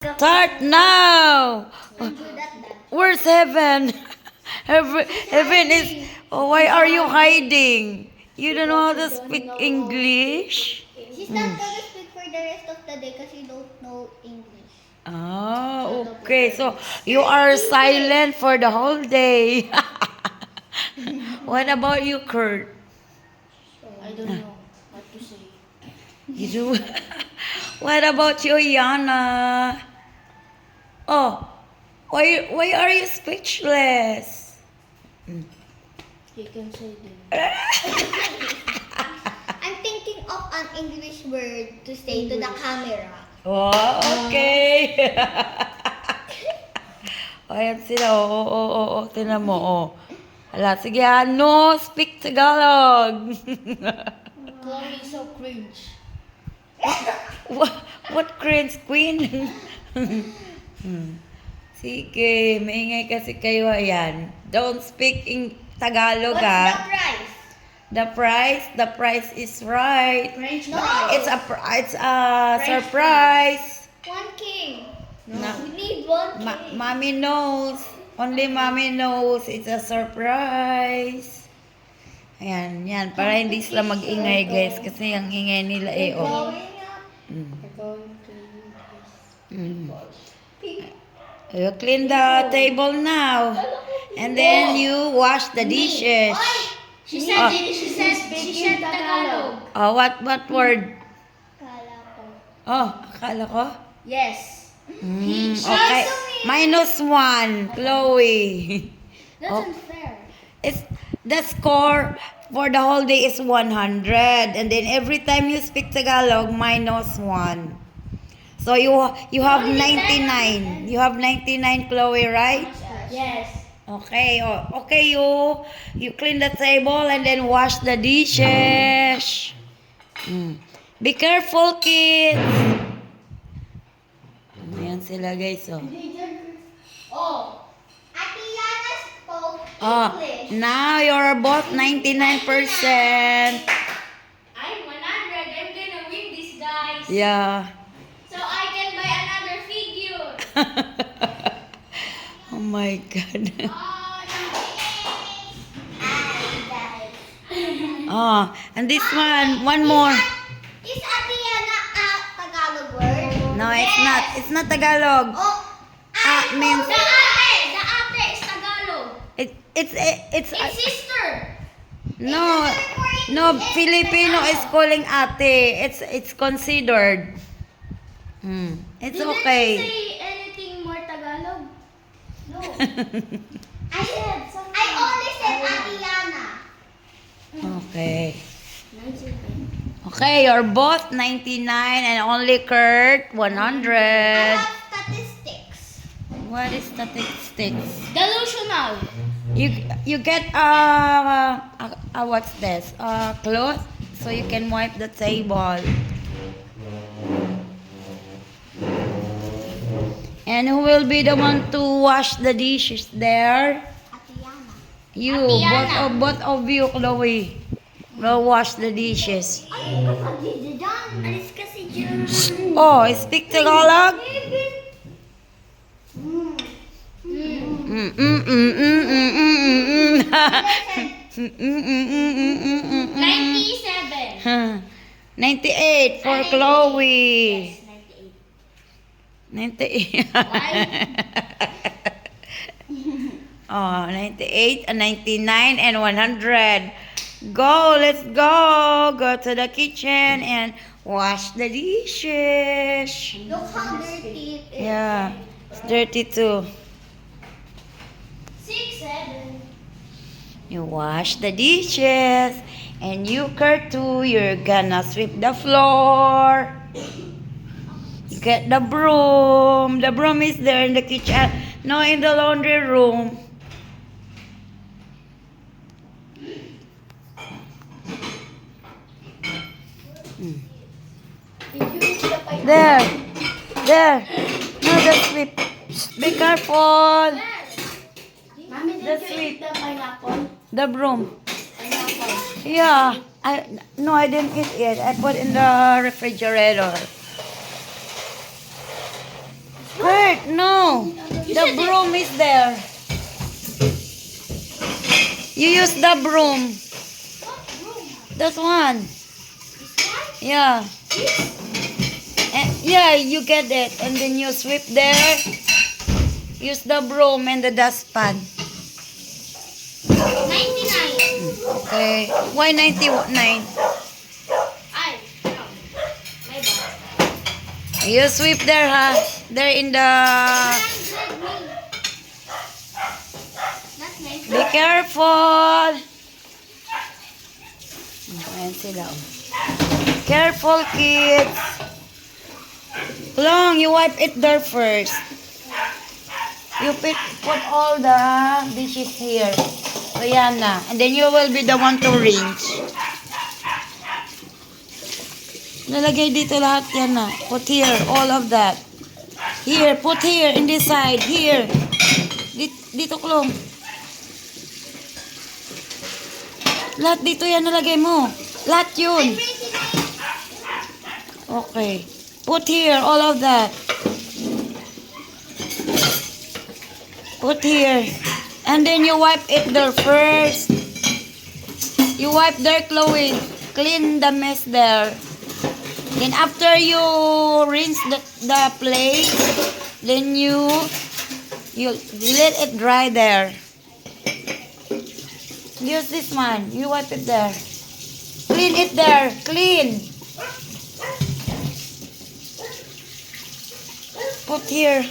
Start now. Where's heaven? Heaven is. Oh, why are you hiding? You don't know how to speak English? She's not gonna speak for the rest of the day because you don't know English. Oh, okay. So you are silent for the whole day. What about you, Kurt? I don't know what to say. You do? What about you, Yana? Oh, why are you speechless? You can say them. I'm thinking of an English word to say to the camera. Oh, okay. Ayan sila. Oo. Tinan mo, oh. Hala, sige ha. No, speak Tagalog. Chloe so cringe. What cringe, queen? Sige, maingay kasi kayo. Ayan. Don't speak in Tagalog, What's ha? the price? The price is right. French It's fries. a surprise. 1K. No. We need 1K. Mommy knows. Only mommy knows. It's a surprise. Ayan, yan. Para hindi sila mag-ingay, guys. Kasi ang ingay nila eh, oh. Growing up. Mm. We're going to Mm. You clean the table now. And then you wash the dishes. She said Tagalog. Oh, what word? Kala ko. Oh, akala ko? Yes. Okay. -1, Chloe. That's Oh. unfair. It's the score for the whole day is 100, and then every time you speak Tagalog, -1. So you have 99. You have 99, Chloe, right? Yes. Okay. Oh, okay. You clean the table and then wash the dishes. Be careful, kids. Ayan sila, guys. Oh. Oh. Ate Yana spoke Oh, English. now you're both 99%. I'm 100. I'm gonna win this, guys. Yeah. So I can buy another figure. Oh my God. Oh, and this one more. Is Ate Yana a Tagalog word? No, it's not. It's not Tagalog. Oh, Means the ate is Tagalog. it's It's sister. no, no. Filipino is calling ate. It's considered. It's Didn't okay. you say anything more Tagalog? No. I said something. I only said Ate Yana. Okay. Okay, you're both 99 and only Kurt 100. I have statistics. What is statistics? Delusional. You get what's this? Cloth so you can wipe the table. And who will be the one to wash the dishes there? Ate Yana. You, Ate Yana. both of you, Chloe, will wash the dishes. Ay, kapag dyan. Alis kasi dyan. Oh, speak Tagalog? Mm. 97. 98 for Chloe. 98. Oh, 98, 99, and 100. Go, let's go. Go to the kitchen and wash the dishes. Look how dirty it is. Yeah, it's dirty too. 6, 7. You wash the dishes. And you, Kurt, too, you're gonna sweep the floor. Get the broom. The broom is there in the kitchen. No, in the laundry room. There. No, the sweep. Be careful. Mami, The did you sweep. eat the pineapple? The broom. Pineapple. Yeah. I didn't eat it. I put in the refrigerator. No, the broom is there. You use the broom. That one. Yeah. Yeah, you get it. And then you sweep there. Use the broom and the dustpan. 99. Okay. Why 99? Ay, no. My bad. You sweep there, ha? There in the... 100 me. That's nice. Be careful. Ayan sila. Oh. Careful, kids. Long, you wipe it there first. You put all the dishes here. So yan na. And then you will be the one to rinse. Nalagay dito lahat yan na. Put here, all of that. Here, put here, in this side. Here. Dito, Klong. Lahat dito yan nalagay mo. Lahat yun. Okay. Put here, all of that. Put here. And then you wipe it there first. You wipe there, Chloe. Clean the mess there. Then after you rinse the plate, then you let it dry there. Use this one. You wipe it there. Clean it there. Clean. Put here.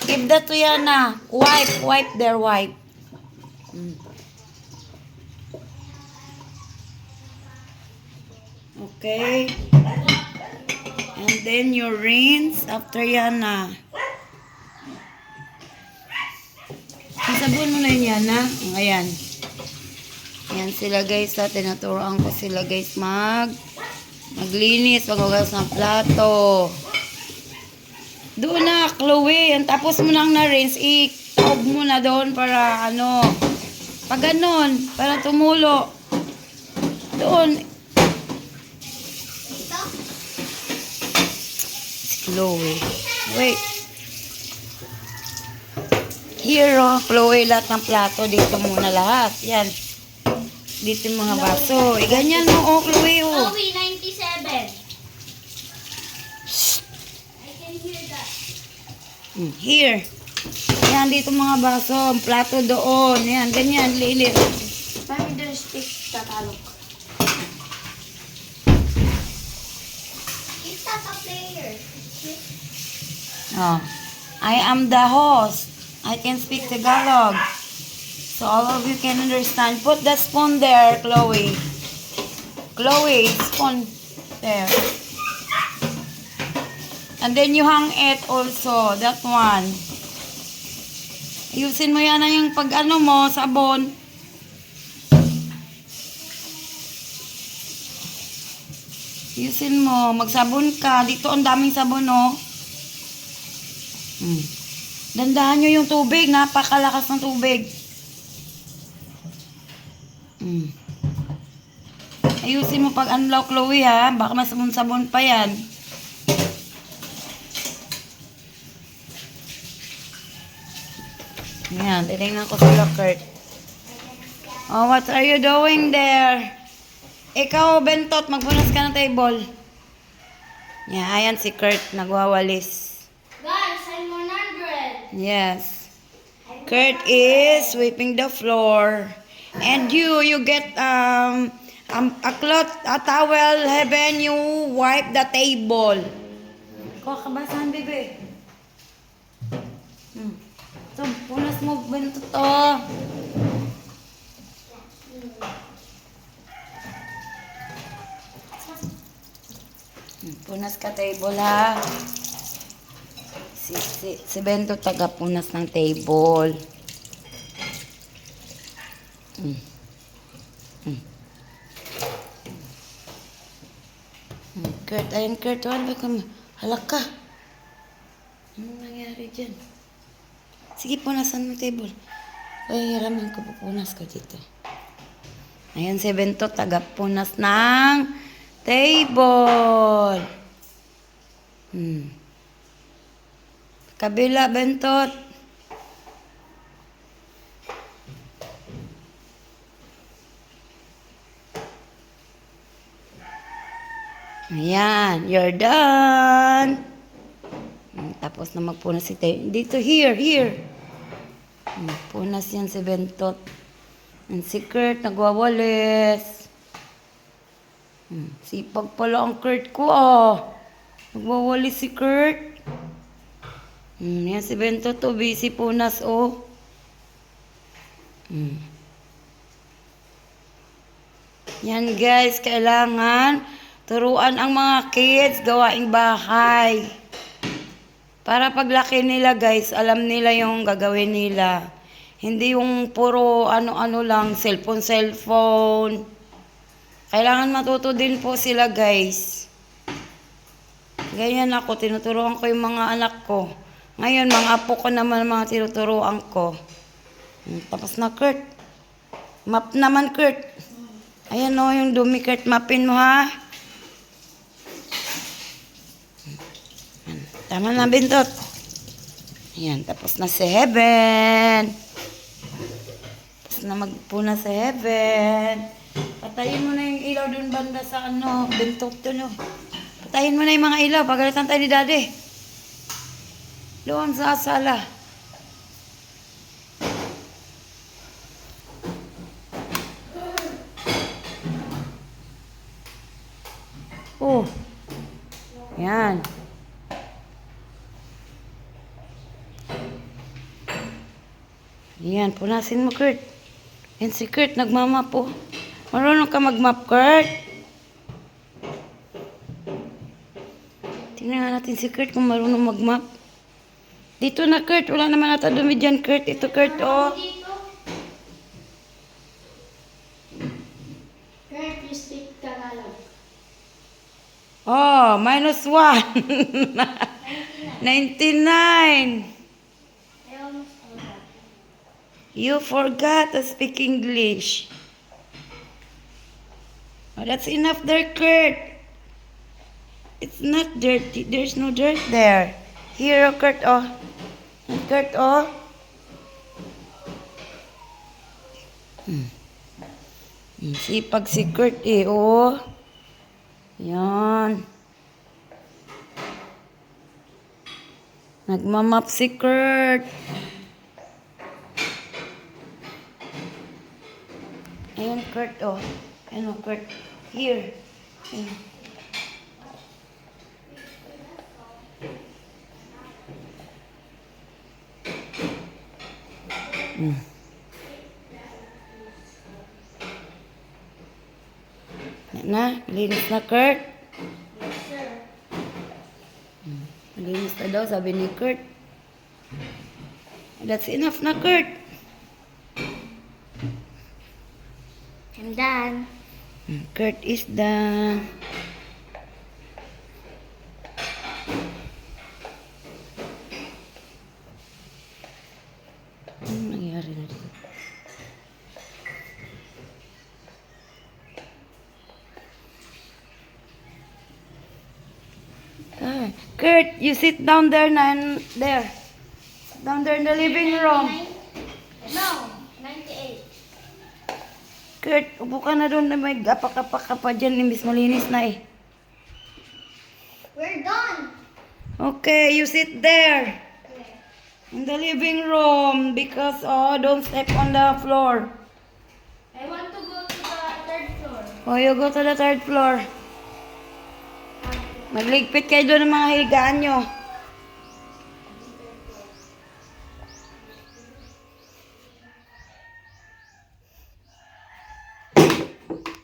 Give that to Yana. Wipe there, wipe. Okay. And then you rinse after Yana. Isabon mo na yun, Yana. Ayan. Ayan sila guys. Tinuturoan ko sila guys maglinis, maghugas ng plato. Doon na, Chloe. Ang tapos mo nang na-rinse, i-taob mo na doon para pag ganon, para tumulo. Doon. Chloe. Wait. Here, Chloe, lahat ng plato. Dito muna lahat. Yan. Dito yung mga baso. Ganyan mo, Chloe, Chloe, 97. I can hear that. Here. Yan, dito mga baso. Ang plato doon. Yan, ganyan, lilit. Mami, there's stick Tagalog. It's not a player. Oh. I am the host. I can speak Tagalog. So all of you can understand. Put the spoon there, Chloe. Chloe, spoon there. And then you hang it also, that one. Ayusin mo yan na yung pag mo, sabon. Ayusin mo, magsabon ka. Dito ang daming sabon, no? Dandahan nyo yung tubig, napakalakas ng tubig. Ayusin mo pag unlock, Chloe, ha? Baka masabon-sabon pa yan. Yan, titingnan ko sila, Kurt. Oh, what are you doing there? Ikaw, Bentot, magpunas ka ng table. Yeah, ayan si Kurt, nagwawalis. Guys, I'm 100. Yes. Kurt is sweeping the floor. And you get a cloth, a towel, Heaven, you wipe the table. Kuha ka basahan, bebe. So, punas mo, Bentot, to. Punas ka table, ha. Si Bento taga-punas ng table. Kurt, ayun Kurt, ano ba kami? Halak ka. Anong nangyari dyan? Sige, punasan mo table. Ay, hiramin ko, pupunas ka dito. Ayan si Bento, taga-punas ng table. Kabila, Bentot. Ayan, you're done. Tapos na magpunas si Tayo. Dito, here. Magpunas yan si Bentot. And si Kurt, nagwawalis. Sipag pala ang Kurt ko, Nagwawalis si Kurt. Yan si Bentot, busy punas, Yan guys, kailangan turuan ang mga kids gawaing bahay. Para paglaki nila guys, alam nila yung gagawin nila. Hindi yung puro ano-ano lang, cellphone. Kailangan matuto din po sila guys. Ganyan ako, tinuturuan ko yung mga anak ko. Ngayon, mga apo ko naman mga tinuturuan ko. Tapos na Kurt. Map naman Kurt. Ayan yung dumi Kurt, mapin mo ha. Tama na, Bentot. Ayan, tapos na si Heaven. Tapos na magpuna si Heaven. Patayin mo na yung ilaw dun banda sa Bentot dun, Patayin mo na yung mga ilaw. Pagalitan tayo ni Daddy. Doon sa sala. Yan. Yan, punasin mo, Kurt. Yan si Kurt, nagmamap po. Marunong ka magmap, Kurt. Tingnan natin si Kurt kung marunong magmap. Dito na, Kurt. Wala naman ata dumi dyan, Kurt. Ito, Kurt, Kurt, you speak Tagalog. -1. 99. I almost forgot. You forgot to speak English. That's enough there, Kurt. It's not dirty. There's no dirt there. Here, Kurt, Kurt, Sipag si Kurt, Yan. Nagmamap si Kurt. Ayan, Kurt, Ayan, Kurt. Here. Ayan. Linis na, Kurt. Yes, sir. Linis na daw, sabi ni Kurt. That's enough na, Kurt. I'm done. Kurt is done. Ano nangyari na dito? Kurt, you sit down there there. Sit down there in the living room. No, 98. Kurt, upo ka na doon na may gapak-gapak ka pa dyan. Imbis malinis na We're done. Okay, you sit there. In the living room because, don't step on the floor. I want to go to the third floor. You go to the third floor. Magligpit kayo doon ng mga higaan nyo.